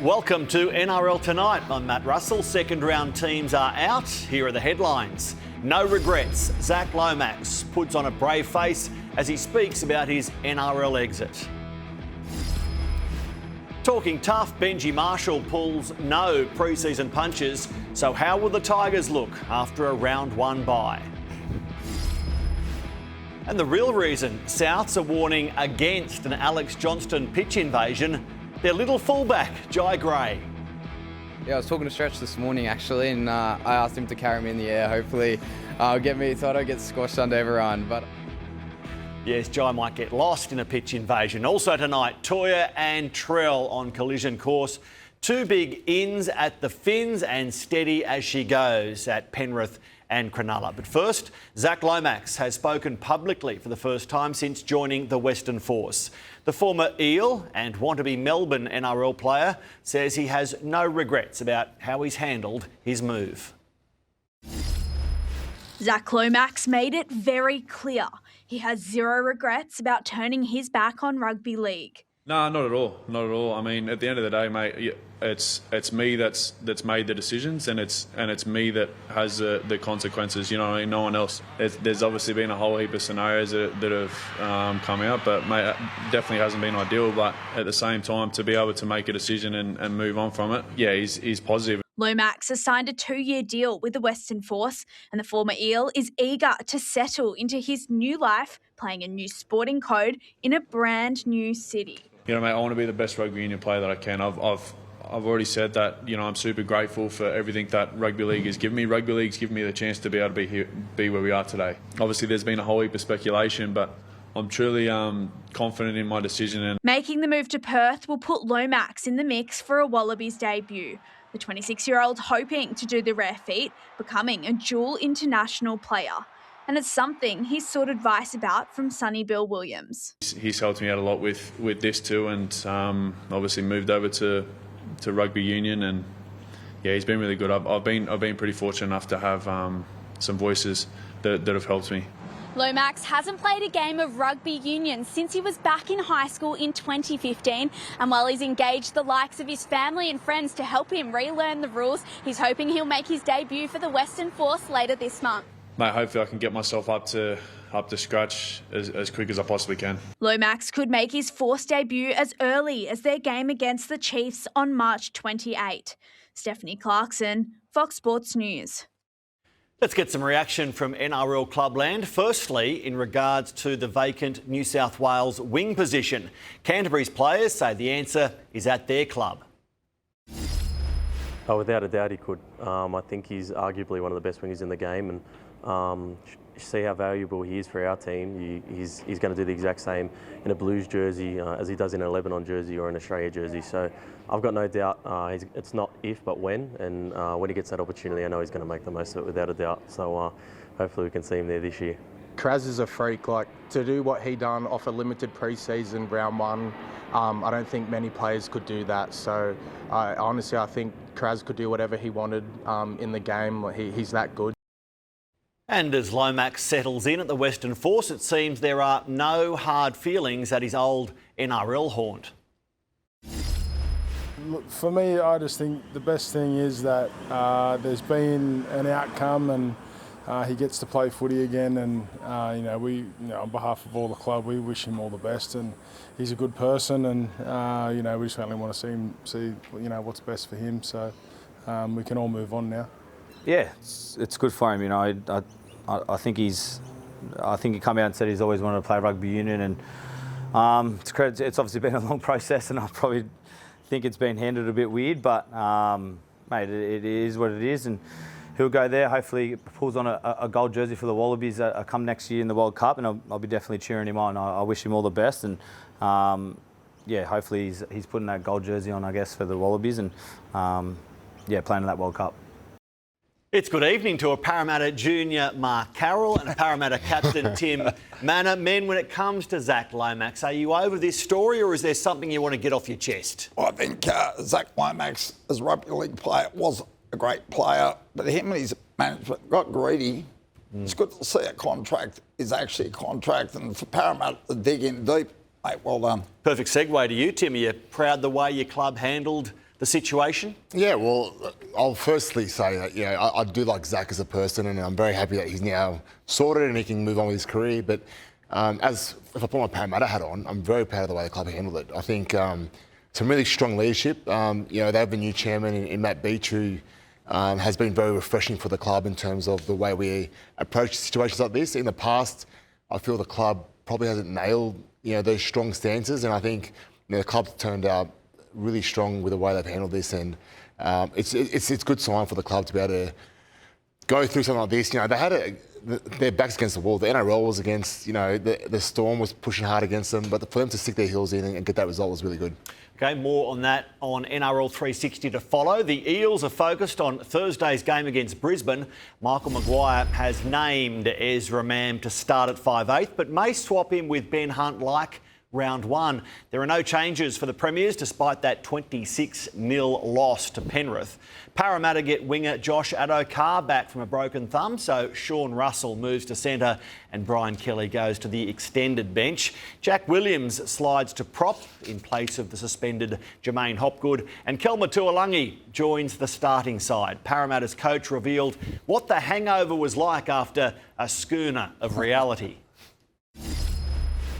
Welcome to NRL Tonight. I'm Matt Russell. Second round teams are out. Here are the headlines. No regrets. Zack Lomax puts on a brave face as he speaks about his NRL exit. Talking tough, Benji Marshall pulls no preseason punches. So how will the Tigers look after a round one bye? And the real reason Souths are warning against an Alex Johnston pitch invasion, their little fullback, Jai Gray. Yeah, I was talking to Stretch this morning actually, and I asked him to carry me in the air. Hopefully get me so I don't get squashed under everyone. But yes, Jai might get lost in a pitch invasion. Also tonight, Toya and Trell on collision course. Two big ins at the Finns and steady as she goes at Penrith and Cronulla. But first, Zack Lomax has spoken publicly for the first time since joining the Western Force. The former Eel and want-to-be Melbourne NRL player says he has no regrets about how he's handled his move. Zack Lomax made it very clear he has zero regrets about turning his back on rugby league. No, not at all. Not at all. I mean, at the end of the day, mate, it's me that's made the decisions, and it's me that has the consequences. You know what I mean? No one else. There's obviously been a whole heap of scenarios that have come out, but mate, it definitely hasn't been ideal. But at the same time, to be able to make a decision and move on from it, yeah, he's positive. Lomax has signed a 2-year deal with the Western Force, and the former Eel is eager to settle into his new life, playing a new sporting code in a brand new city. You know, mate, I want to be the best rugby union player that I can. I've already said that. You know, I'm super grateful for everything that rugby league has given me. Rugby league's given me the chance to be able to be here, be where we are today. Obviously, there's been a whole heap of speculation, but I'm truly confident in my decision. And making the move to Perth will put Lomax in the mix for a Wallabies debut. The 26-year-old hoping to do the rare feat, becoming a dual international player. And it's something he's sought advice about from Sonny Bill Williams. He's helped me out a lot with this too, and obviously moved over to rugby union, and yeah, he's been really good. I've been pretty fortunate enough to have some voices that have helped me. Lomax hasn't played a game of rugby union since he was back in high school in 2015, and while he's engaged the likes of his family and friends to help him relearn the rules, he's hoping he'll make his debut for the Western Force later this month. Mate, hopefully I can get myself up to scratch as quick as I possibly can. Lomax could make his Force debut as early as their game against the Chiefs on March 28. Stephanie Clarkson, Fox Sports News. Let's get some reaction from NRL Clubland. Firstly, in regards to the vacant New South Wales wing position. Canterbury's players say the answer is at their club. Oh, without a doubt he could. I think he's arguably one of the best wingers in the game, and see how valuable he is for our team. He's going to do the exact same in a Blues jersey as he does in a Lebanon jersey or an Australia jersey. So I've got no doubt it's not if but when, and when he gets that opportunity I know he's going to make the most of it without a doubt. So hopefully we can see him there this year. Kraz is a freak. Like, to do what he done off a limited pre-season round one, I don't think many players could do that. So honestly I think Kraz could do whatever he wanted in the game. He's that good. And as Lomax settles in at the Western Force, it seems there are no hard feelings at his old NRL haunt. Look, for me, I just think the best thing is that there's been an outcome, and he gets to play footy again. And on behalf of all the club, we wish him all the best. And he's a good person, and we certainly want to see what's best for him. So we can all move on now. Yeah, it's good for him. You know, I think he came out and said he's always wanted to play rugby union, and it's obviously been a long process, and I probably think it's been handled a bit weird, but mate, it is what it is, and he'll go there. Hopefully, he pulls on a gold jersey for the Wallabies come next year in the World Cup, and I'll be definitely cheering him on. I wish him all the best, and yeah, hopefully he's putting that gold jersey on, I guess, for the Wallabies, and yeah, playing in that World Cup. It's good evening to a Parramatta junior, Mark Carroll, and a Parramatta captain, Tim Manor. Men, when it comes to Zack Lomax, are you over this story, or is there something you want to get off your chest? I think Zack Lomax, as a rugby league player, was a great player, but him and his management got greedy. It's good to see a contract is actually a contract, and for Parramatta to dig in deep, mate, well done. Perfect segue to you, Tim. Are you proud the way your club handled the situation? Yeah, well, I'll firstly say that, I do like Zack as a person, and I'm very happy that he's now sorted and he can move on with his career. But if I put my Parramatta hat on, I'm very proud of the way the club handled it. I think some really strong leadership. They have a new chairman in Matt Beach, who has been very refreshing for the club in terms of the way we approach situations like this. In the past, I feel the club probably hasn't nailed, those strong stances, and I think the club's turned out really strong with the way they've handled this, and it's a good sign for the club to be able to go through something like this. They had their backs against the wall. The NRL was against, the Storm was pushing hard against them, but for them to stick their heels in and get that result was really good. Okay, more on that on NRL 360 to follow. The Eels are focused on Thursday's game against Brisbane. Michael Maguire has named Ezra Mam to start at 5'8", but may swap him with Ben Hunt like round one. There are no changes for the Premiers despite that 26-0 loss to Penrith. Parramatta get winger Josh Addo-Carr back from a broken thumb, so Sean Russell moves to centre and Brian Kelly goes to the extended bench. Jack Williams slides to prop in place of the suspended Jermaine Hopgood, and Kelma Tuolangi joins the starting side. Parramatta's coach revealed what the hangover was like after a schooner of reality.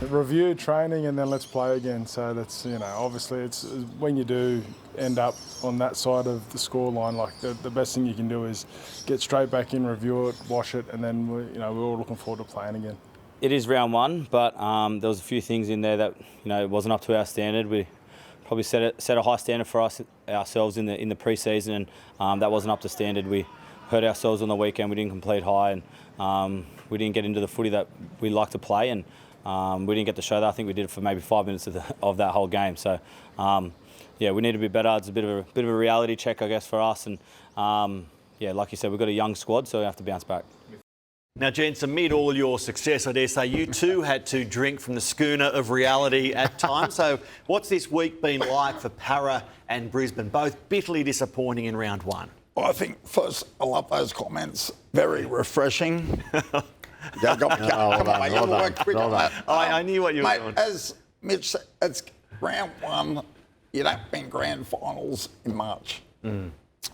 Review, training, and then let's play again. So that's, obviously it's when you do end up on that side of the scoreline, like the best thing you can do is get straight back in, review it, wash it, and then we're all looking forward to playing again. It is round one, but there was a few things in there that it wasn't up to our standard. We probably set a high standard for ourselves in the pre-season, and that wasn't up to standard. We hurt ourselves on the weekend. We didn't complete high, and we didn't get into the footy that we like to play, and we didn't get to show that. I think we did it for maybe 5 minutes of that whole game. So, we need to be better. It's a bit of a reality check, I guess, for us. And like you said, we've got a young squad, so we have to bounce back. Now, gents, amid all your success, I dare say you too had to drink from the schooner of reality at times. So, what's this week been like for Para and Brisbane? Both bitterly disappointing in round one. I think first, I love those comments. Very refreshing. I knew what you were mate, doing. As Mitch said, it's round one. You don't win grand finals in March.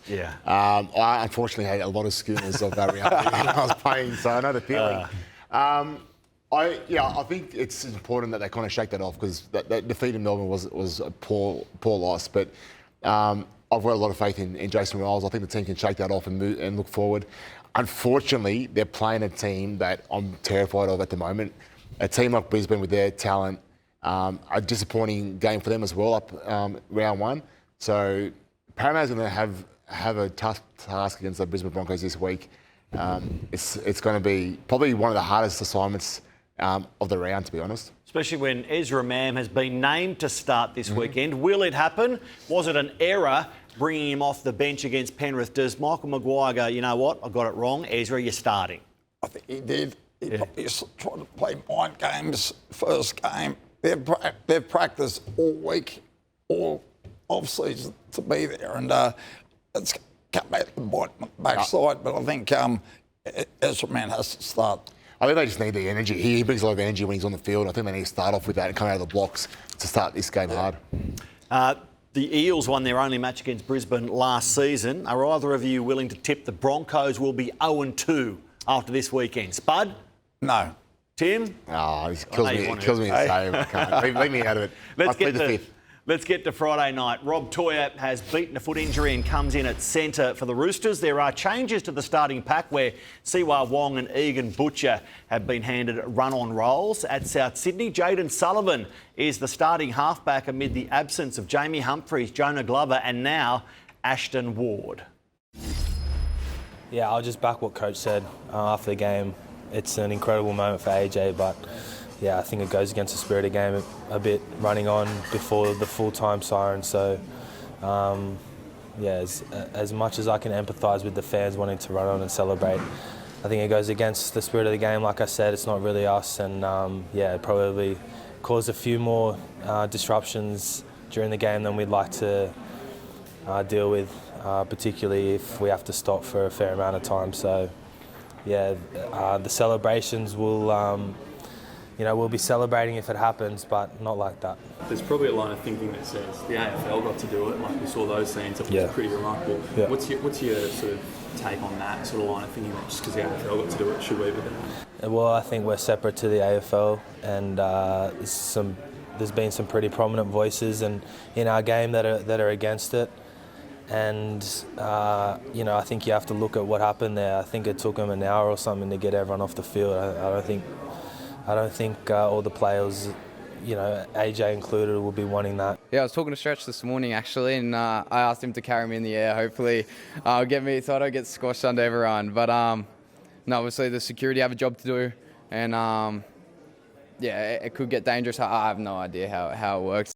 Yeah. I unfortunately had a lot of schooners of that reality when I was playing, so I know the feeling. I think it's important that they kind of shake that off, because that defeat in Melbourne was a poor loss. But I've got a lot of faith in Jason Riles. I think the team can shake that off and look forward. Unfortunately, they're playing a team that I'm terrified of at the moment. A team like Brisbane with their talent, a disappointing game for them as well up round one. So Parramatta's going to have a tough task against the Brisbane Broncos this week. It's going to be probably one of the hardest assignments of the round, to be honest. Especially when Ezra Mam has been named to start this weekend. Will it happen? Was it an error bringing him off the bench against Penrith? Does Michael Maguire go, you know what, I got it wrong, Ezra, you're starting? I think he did. He probably tried to play mind games first game. They've practiced all week, all off-season to be there, and it's come back to bite on the backside. But I think Ezra Man has to start. I think they just need the energy. He brings a lot of energy when he's on the field. I think they need to start off with that and come out of the blocks to start this game hard. The Eels won their only match against Brisbane last season. Are either of you willing to tip the Broncos will be 0-2 after this weekend? Spud? No. Tim? Oh, it kills me to say. I can't. Leave me out of it. Let's get to Friday night. Rob Toyer has beaten a foot injury and comes in at centre for the Roosters. There are changes to the starting pack where Siwa Wong and Egan Butcher have been handed run-on roles. At South Sydney, Jayden Sullivan is the starting halfback amid the absence of Jamie Humphries, Jonah Glover and now Ashton Ward. Yeah, I'll just back what Coach said after the game. It's an incredible moment for AJ, but yeah, I think it goes against the spirit of the game a bit, running on before the full-time siren. So, as much as I can empathise with the fans wanting to run on and celebrate, I think it goes against the spirit of the game. Like I said, it's not really us, and it probably caused a few more disruptions during the game than we'd like to deal with, particularly if we have to stop for a fair amount of time. So, the celebrations will we'll be celebrating if it happens, but not like that. There's probably a line of thinking that says the AFL got to do it, like we saw those scenes, it was pretty remarkable. Yeah. What's your sort of take on that sort of line of thinking that just because the AFL got to do it, should we be doing it? Well, I think we're separate to the AFL, and there's been some pretty prominent voices in our game that are against it. And, I think you have to look at what happened there. I think it took them an hour or something to get everyone off the field. I don't think all the players, AJ included, will be wanting that. Yeah, I was talking to Stretch this morning actually, and I asked him to carry me in the air. Hopefully, get me so I don't get squashed under everyone. But no, obviously the security have a job to do, and it could get dangerous. I have no idea how it works.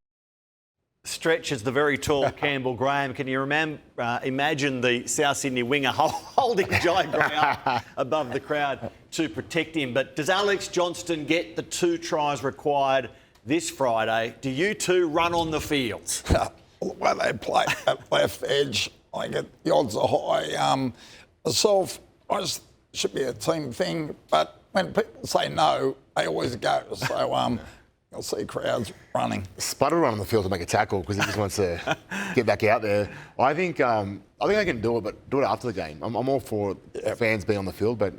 Stretch is the very tall Campbell Graham. Can you imagine the South Sydney winger holding Jai Gray up above the crowd to protect him? But does Alex Johnston get the 2 tries required this Friday? Do you two run on the field? The way they play at left edge, I get the odds are high. Myself, it should be a team thing, but when people say no, they always go. So you'll see crowds running. Sputter run on the field to make a tackle because he just wants to get back out there. I think they can do it, but do it after the game. I'm all for fans being on the field, but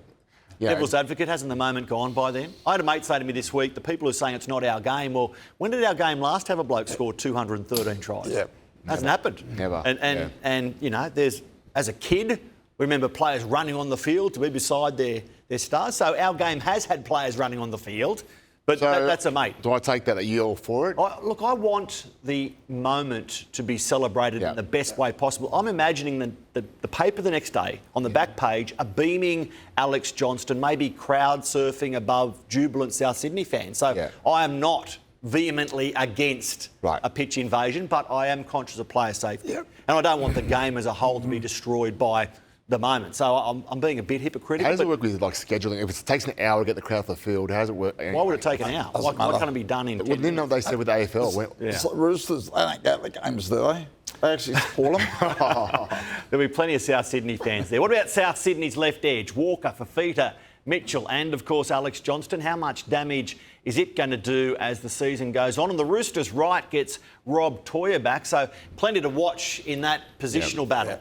Devil's advocate, hasn't the moment gone by then? I had a mate say to me this week, the people who are saying it's not our game, well, when did our game last have a bloke score 213 tries? Yeah. Hasn't happened. Never. And there's, as a kid, we remember players running on the field to be beside their stars. So our game has had players running on the field. But that's a mate. Do I take that you're all for it? Look, I want the moment to be celebrated in the best way possible. I'm imagining the paper the next day, on the back page, a beaming Alex Johnston, maybe crowd surfing above jubilant South Sydney fans. So I am not vehemently against a pitch invasion, but I am conscious of player safety. And I don't want the game as a whole to be destroyed by the moment. So I'm being a bit hypocritical. How does it work with scheduling? If it takes an hour to get the crowd off the field, how does it work? Why would it take an hour? Why can't it be done in 10 minutes? Didn't they say with the AFL? It's like Roosters, they don't go to the games, do they? They actually support them. There'll be plenty of South Sydney fans there. What about South Sydney's left edge? Walker, Fafita, Mitchell and, of course, Alex Johnston. How much damage is it going to do as the season goes on? And the Roosters' right gets Rob Toya back, so plenty to watch in that positional battle.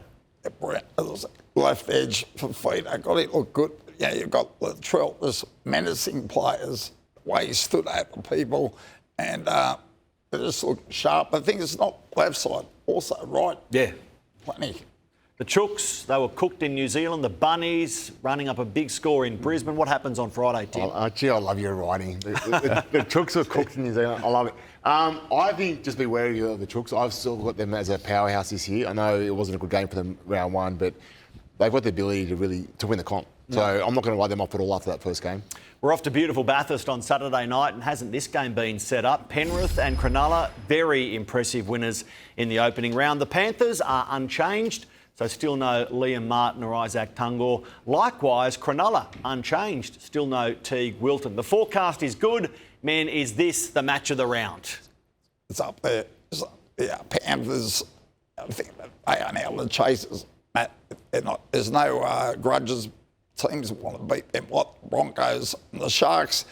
Left edge for feet. I got it look good. Yeah, you've got Latrell, this menacing players, the way he stood over people, and they just look sharp. I think it's not left side, also right. Yeah. Plenty. The Chooks, they were cooked in New Zealand. The Bunnies running up a big score in Brisbane. What happens on Friday, Tim? Gee, I love your writing. The Chooks were cooked in New Zealand. I love it. I think just be wary of the Chooks. I've still got them as a powerhouse this year. I know it wasn't a good game for them round one, but they've got the ability to win the comp. So I'm not going to write them off at all after that first game. We're off to beautiful Bathurst on Saturday night, and hasn't this game been set up? Penrith and Cronulla, very impressive winners in the opening round. The Panthers are unchanged, so still no Liam Martin or Isaac Tungor. Likewise, Cronulla unchanged, still no Teague Wilton. The forecast is good. Men, is this the match of the round? It's up there. Yeah, Panthers, I think they are now the chasers. There's no grudges. Teams want to beat them. What Broncos and the Sharks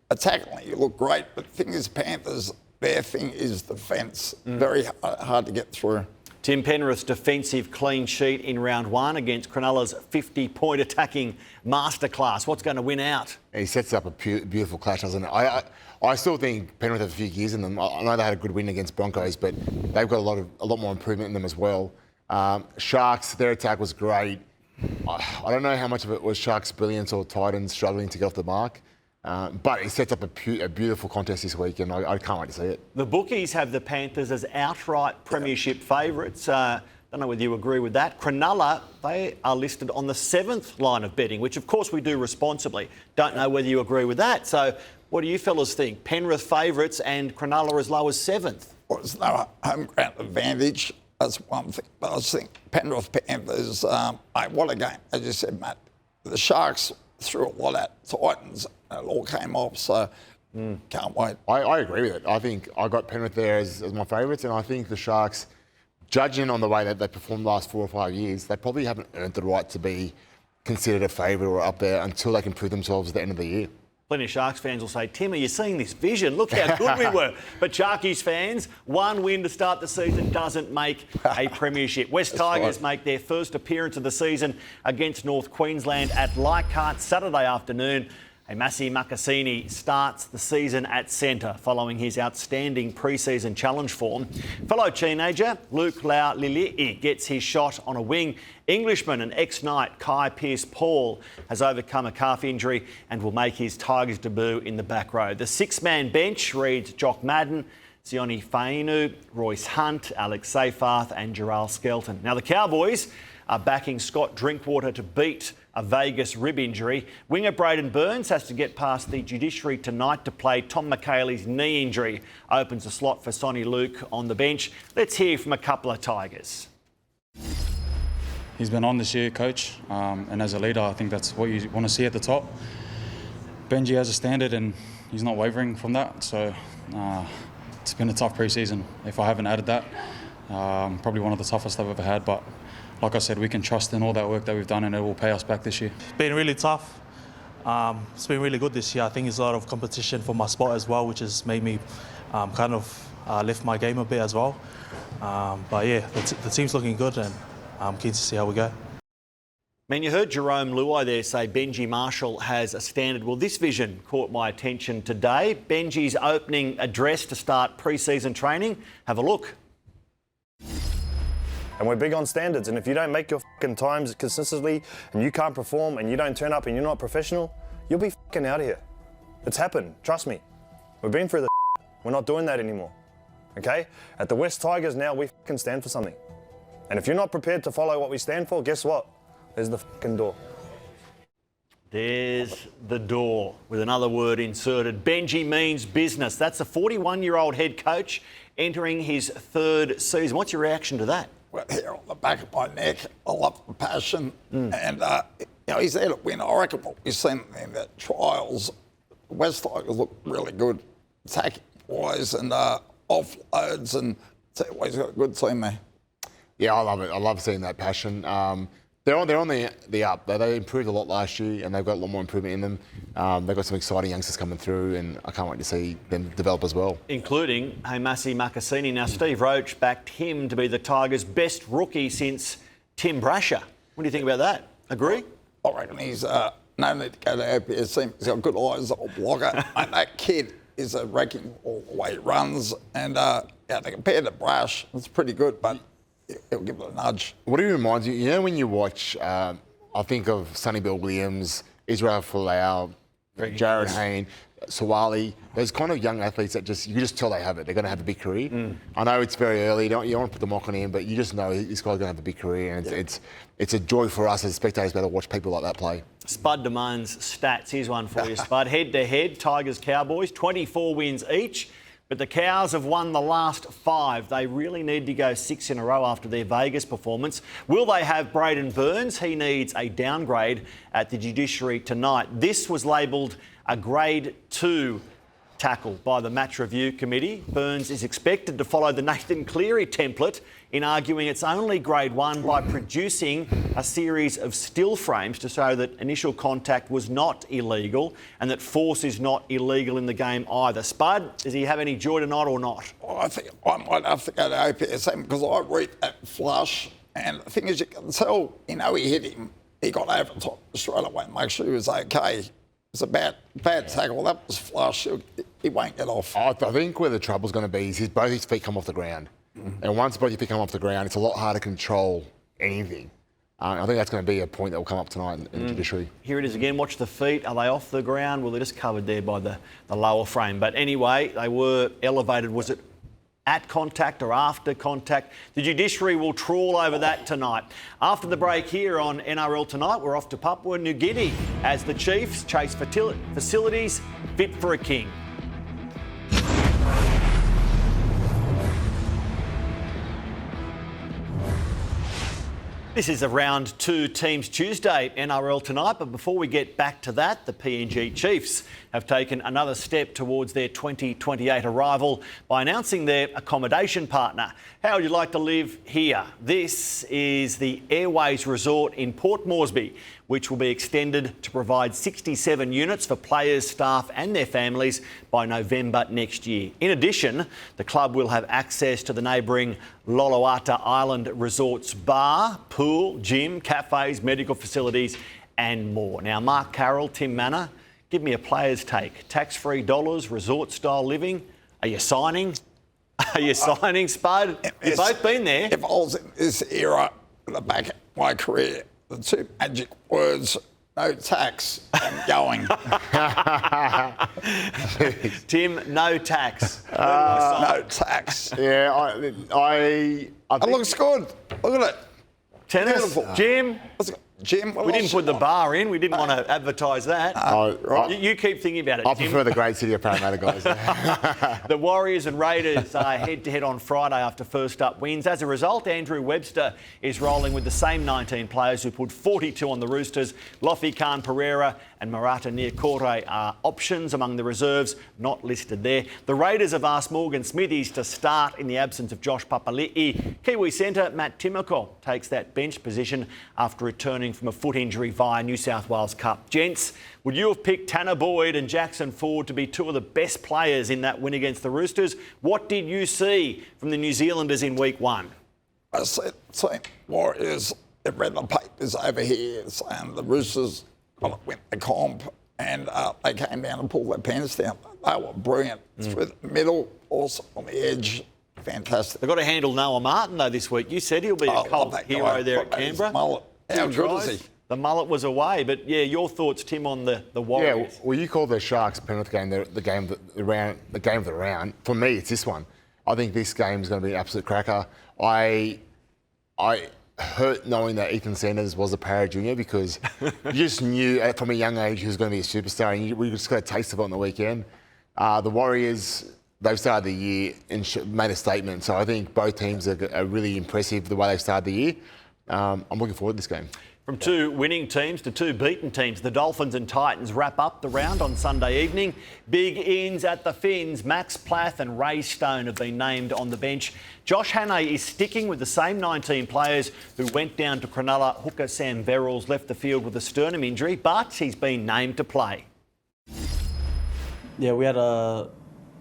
attackingly you look great, but the thing is, Panthers, their thing is defence. Very hard to get through. Tim, Penrith's defensive clean sheet in round one against Cronulla's 50-point attacking masterclass. What's going to win out? He sets up a beautiful clash, doesn't it? I still think Penrith have a few gears in them. I know they had a good win against Broncos, but they've got a lot more improvement in them as well. Sharks, their attack was great. I don't know how much of it was Sharks' brilliance or Titans struggling to get off the mark, but it sets up a beautiful contest this week, and I can't wait to see it. The bookies have the Panthers as outright premiership favourites. Don't know whether you agree with that. Cronulla, they are listed on the 7th line of betting, which of course we do responsibly. Don't know whether you agree with that. So what do you fellas think? Penrith favourites and Cronulla as low as 7th? Well, there's no home ground advantage. That's one thing. But I think Penrith Panthers, what a game. As you said, Matt, the Sharks threw a lot at Titans and it all came off, so can't wait. I agree with it. I think I got Penrith there as my favourites, and I think the Sharks, judging on the way that they performed the last 4 or 5 years, they probably haven't earned the right to be considered a favourite or up there until they can prove themselves at the end of the year. Plenty of Sharks fans will say, Tim, are you seeing this vision? Look how good we were. But Sharkies fans, one win to start the season doesn't make a premiership. West Tigers make their first appearance of the season against North Queensland at Leichhardt Saturday afternoon. Massi Makasini starts the season at centre following his outstanding pre-season challenge form. Fellow teenager Luke Lau-Lili'i gets his shot on a wing. Englishman and ex-Knight Kai Pearce-Paul has overcome a calf injury and will make his Tigers debut in the back row. The six-man bench reads Jock Madden, Sione Fainu, Royce Hunt, Alex Seyfarth and Gerald Skelton. Now the Cowboys are backing Scott Drinkwater to beat a Vegas rib injury. Winger Braden Burns has to get past the judiciary tonight to play Tom McHaley's knee injury. Opens a slot for Sonny Luke on the bench. Let's hear from a couple of Tigers. He's been on this year, coach, and as a leader, I think that's what you want to see at the top. Benji has a standard and he's not wavering from that, so it's been a tough pre-season. If I haven't added that, probably one of the toughest I've ever had, but like I said, we can trust in all that work that we've done and it will pay us back this year. It's been really tough. It's been really good this year. I think there's a lot of competition for my spot as well, which has made me kind of lift my game a bit as well. But yeah, the team's looking good and I'm keen to see how we go. Man, you heard Jerome Luai there say Benji Marshall has a standard. Well, this vision caught my attention today. Benji's opening address to start pre-season training. Have a look. And we're big on standards, and if you don't make your fucking times consistently and you can't perform and you don't turn up and you're not professional, you'll be fucking out of here. It's happened, trust me. We've been through the We're not doing that anymore, okay? At the West Tigers now, we fucking stand for something. And if you're not prepared to follow what we stand for, guess what? There's the fucking door. There's the door with another word inserted. Benji means business. That's a 41-year-old head coach entering his third season. What's your reaction to that? Well, here on the back of my neck, I love the passion. And, you know, he's there to win. I reckon what we've seen in the trials, the West Tigers look really good, attacking-wise and offloads, and he's always got a good team there. Yeah, I love it. I love seeing that passion. They're on the up. They improved a lot last year, and they've got a lot more improvement in them. They've got some exciting youngsters coming through, and I can't wait to see them develop as well. Including Massi Makasini. Now, Steve Roach backed him to be the Tigers' best rookie since Tim Brasher. What do you think about that? Agree? I reckon he's no need to go to APS. He's got good eyes, a blocker. And that kid is a wrecking all the way he runs. And yeah, they compared to Brash, it's pretty good, but it'll give it a nudge. What do you remind you? You know when you watch, I think of Sonny Bill Williams, Israel Folau, Jared Hayne, Sawali, those kind of young athletes that you just tell they have it. They're going to have a big career. I know it's very early. You don't want to put the mock on him, but you just know this guy's going to have a big career, and it's a joy for us as spectators to be able to watch people like that play. Spud demands stats. Here's one for you, Spud. Head-to-head, Tigers-Cowboys, 24 wins each. But the Cows have won the last 5. They really need to go 6 in a row after their Vegas performance. Will they have Braden Burns? He needs a downgrade at the judiciary tonight. This was labelled a grade 2 tackle by the match review committee. Burns is expected to follow the Nathan Cleary template in arguing it's only grade 1 by producing a series of still frames to show that initial contact was not illegal and that force is not illegal in the game either. Spud, does he have any joy tonight or not? Well, I think I might have to go to OPSM because I read that flush, and the thing is, you can tell, you know, he hit him. He got over the top straight away and make sure he was okay. It's a bad tackle. That was flush. He won't get off. I think where the trouble's going to be is both his feet come off the ground. And once both your feet come off the ground, it's a lot harder to control anything. I think that's going to be a point that will come up tonight in the judiciary. Here it is again. Watch the feet. Are they off the ground? Well, they're just covered there by the lower frame. But anyway, they were elevated. Was it at contact or after contact? The judiciary will trawl over that tonight. After the break here on NRL Tonight, we're off to Papua New Guinea as the Chiefs chase facilities fit for a king. This is a round 2 Teams Tuesday NRL Tonight, but before we get back to that, the PNG Chiefs have taken another step towards their 2028 arrival by announcing their accommodation partner. How would you like to live here? This is the Airways Resort in Port Moresby, which will be extended to provide 67 units for players, staff and their families by November next year. In addition, the club will have access to the neighbouring Loloata Island Resort's bar, pool, gym, cafes, medical facilities and more. Now, Mark Carroll, Tim Manor, give me a player's take. Tax-free dollars, resort-style living. Are you signing? Are you signing, Spud? You've both been there. If I was in this era, at the back of my career, the two magic words, no tax, and going. Tim, no tax. No tax. Yeah, It looks good. Look at it. Tennis. Beautiful. Jim. Jim, We didn't put the bar in. We didn't want to advertise that. You keep thinking about it, I Jim. prefer the great city of Parramatta, guys. The Warriors and Raiders are head-to-head on Friday after first-up wins. As a result, Andrew Webster is rolling with the same 19 players who put 42 on the Roosters. Lofi Khan Pereira and Marata Niokore are options among the reserves, not listed there. The Raiders have asked Morgan Smithies to start in the absence of Josh Papali'i. Kiwi centre Matt Timoko takes that bench position after returning from a foot injury via New South Wales Cup. Gents, would you have picked Tanner Boyd and Jackson Ford to be two of the best players in that win against the Roosters? What did you see from the New Zealanders in week one? I said, Warriors, they've read the papers over here saying the Roosters got to win the comp, and they came down and pulled their pants down. They were brilliant. Through the middle, also on the edge. Fantastic. They've got to handle Noah Martin, though, this week. You said he'll be a cult hero there at Canberra. How good is he? The mullet was away, but yeah, your thoughts, Tim, on the Warriors? Yeah, well, you call the Sharks penalty game the game of the round. For me, it's this one. I think this game is going to be an absolute cracker. I hurt knowing that Ethan Sanders was a para junior because you just knew from a young age he was going to be a superstar, and we just got a taste of it on the weekend. The Warriors, they've started the year and made a statement, so I think both teams are really impressive the way they started the year. I'm looking forward to this game. From two winning teams to two beaten teams, the Dolphins and Titans wrap up the round on Sunday evening. Big ins at the Finns. Max Plath and Ray Stone have been named on the bench. Josh Hannay is sticking with the same 19 players who went down to Cronulla. Hooker Sam Verrills left the field with a sternum injury, but he's been named to play. Yeah, we had a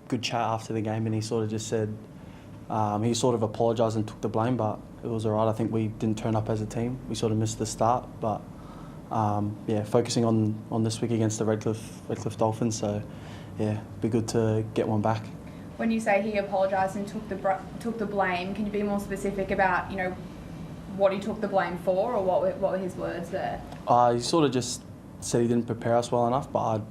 good chat after the game, and he sort of just said, he sort of apologised and took the blame, but it was all right. I think we didn't turn up as a team. We sort of missed the start, but yeah, focusing on this week against the Redcliffe Dolphins. So yeah, be good to get one back. When you say he apologised and took the blame, can you be more specific about what he took the blame for, or what were his words there? He sort of just said he didn't prepare us well enough, but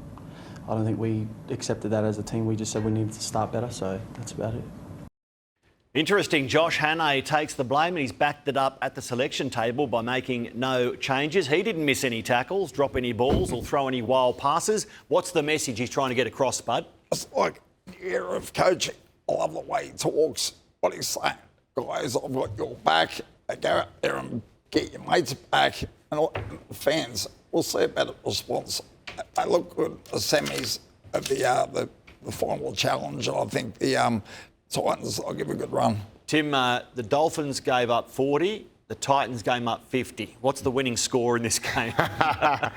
I don't think we accepted that as a team. We just said we needed to start better, so that's about it. Interesting, Josh Hannay takes the blame and he's backed it up at the selection table by making no changes. He didn't miss any tackles, drop any balls or throw any wild passes. What's the message he's trying to get across, Spud? It's like the era of coaching. I love the way he talks, what he's saying. Guys, I've got your back. Go out there and get your mates back. And all the fans will see a better response. They look good. The semis of the final challenge. I think the Titans, I'll give a good run. Tim, the Dolphins gave up 40, the Titans gave up 50. What's the winning score in this game? Yeah,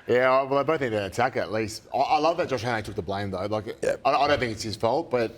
well, they both need an attack at least. I love that Josh Hannay took the blame, though. I don't think it's his fault, but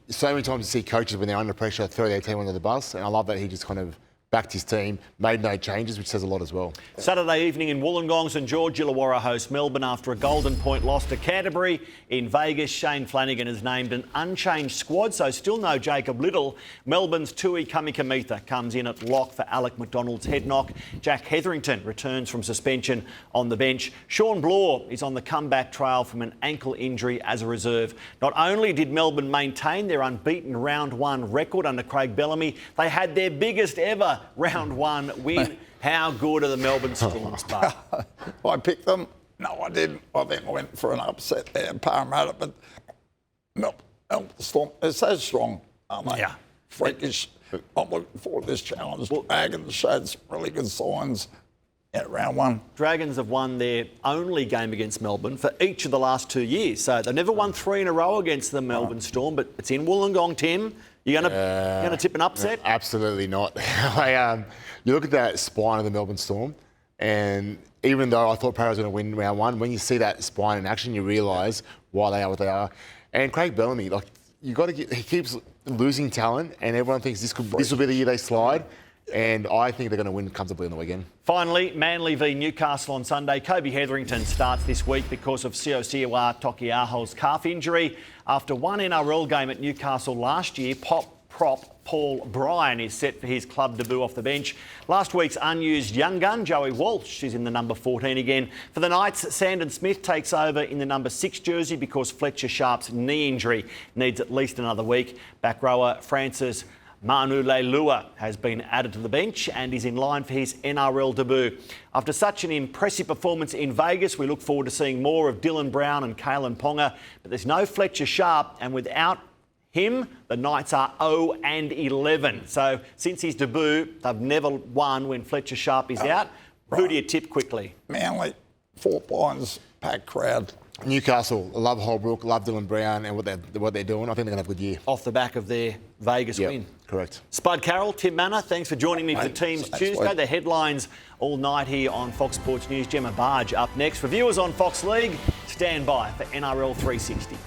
so many times you see coaches when they're under pressure throw their team under the bus, and I love that he just kind of backed his team, made no changes, which says a lot as well. Saturday evening in Wollongong, St George Illawarra host Melbourne after a golden point loss to Canterbury. In Vegas, Shane Flanagan has named an unchanged squad, so still no Jacob Little. Melbourne's Tui Kamikamitha comes in at lock for Alec McDonald's head knock. Jack Hetherington returns from suspension on the bench. Sean Blore is on the comeback trail from an ankle injury as a reserve. Not only did Melbourne maintain their unbeaten round one record under Craig Bellamy, they had their biggest ever round one win. How good are the Melbourne Storm, Spud? I picked them. No, I didn't. I think I went for an upset there in Parramatta, but Melbourne Storm, they're so strong, aren't they? Yeah. Freakish. I'm looking forward to this challenge. Dragons showed some really good signs at round one. Dragons have won their only game against Melbourne for each of the last 2 years. So they've never won 3 in a row against the Melbourne Storm, but it's in Wollongong, Tim. You're going to tip an upset? Absolutely not. You look at that spine of the Melbourne Storm, and even though I thought Parra was going to win round one, when you see that spine in action, you realise why they are what they are. And Craig Bellamy, like, he keeps losing talent, and everyone thinks this will be the year they slide. And I think they're going to win comfortably on the weekend. Finally, Manly v Newcastle on Sunday. Kobe Hetherington starts this week because of Siosiua Tokiaho's calf injury. After one NRL game at Newcastle last year, prop Paul Bryan is set for his club debut off the bench. Last week's unused young gun, Joey Walsh, is in the number 14 again. For the Knights, Sandon Smith takes over in the number 6 jersey because Fletcher Sharp's knee injury needs at least another week. Back rower Francis Manu Leilua has been added to the bench and is in line for his NRL debut. After such an impressive performance in Vegas, we look forward to seeing more of Dylan Brown and Kalen Ponga, but there's no Fletcher Sharp, and without him, the Knights are 0-11. So since his debut, they've never won when Fletcher Sharp is out. Right. Who do you tip quickly? Manly, 4 points, packed crowd. Newcastle, I love Holbrook, love Dylan Brown and what they're doing. I think they're going to have a good year. Off the back of their Vegas win. Correct. Spud Carroll, Tim Manor, thanks for joining me for Teams Tuesday. The headlines all night here on Fox Sports News. Gemma Barge up next. For viewers on Fox League, stand by for NRL 360.